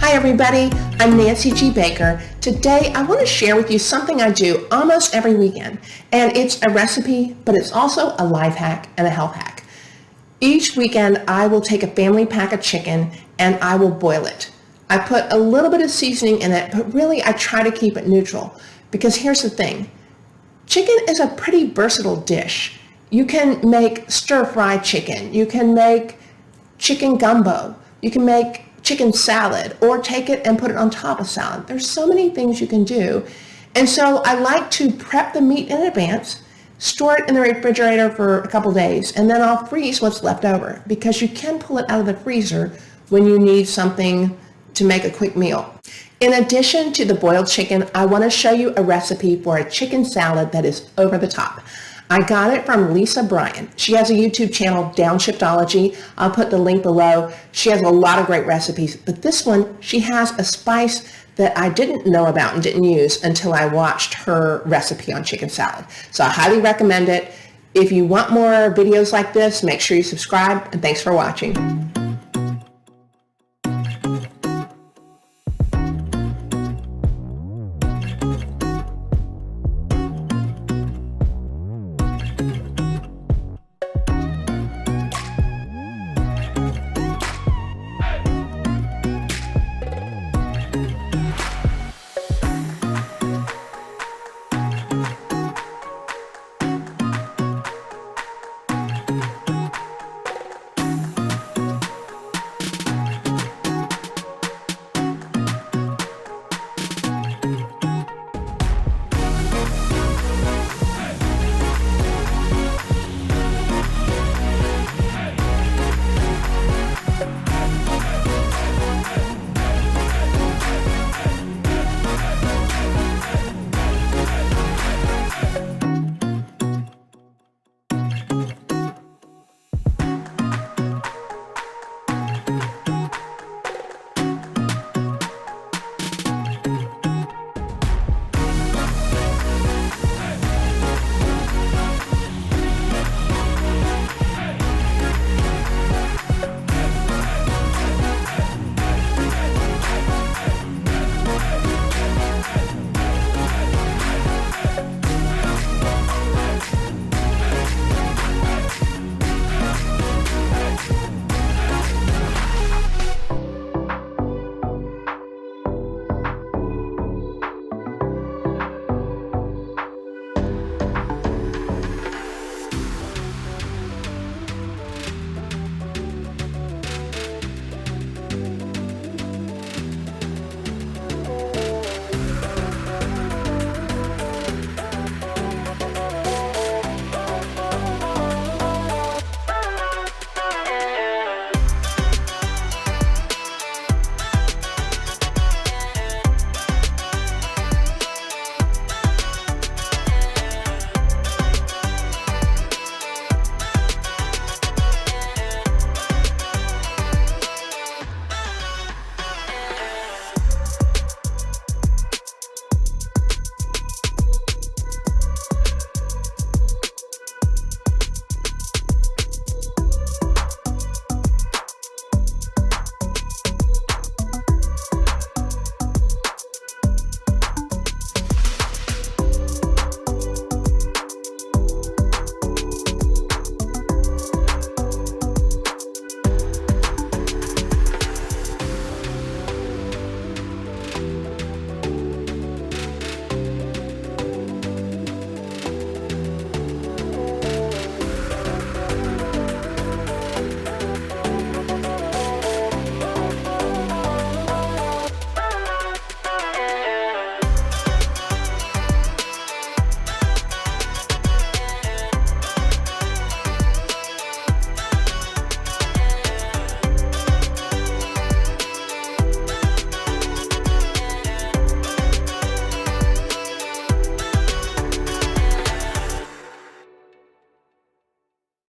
Hi everybody, I'm Nancy G. Baker. Today I want to share with you something I do almost every weekend, and it's a recipe, but it's also a life hack and a health hack. Each weekend I will take a family pack of chicken and I will boil it. I put a little bit of seasoning in it, but really I try to keep it neutral because here's the thing. Chicken is a pretty versatile dish. You can make stir-fried chicken, you can make chicken gumbo, you can make chicken salad, or take it and put it on top of salad. There's so many things you can do. And so I like to prep the meat in advance, store it in the refrigerator for a couple days, and then I'll freeze what's left over because you can pull it out of the freezer when you need something to make a quick meal. In addition to the boiled chicken, I want to show you a recipe for a chicken salad that is over the top. I got it from Lisa Bryan. She has a YouTube channel, Downshiftology. I'll put the link below. She has a lot of great recipes, but this one, she has a spice that I didn't know about and didn't use until I watched her recipe on chicken salad. So I highly recommend it. If you want more videos like this, make sure you subscribe, and thanks for watching.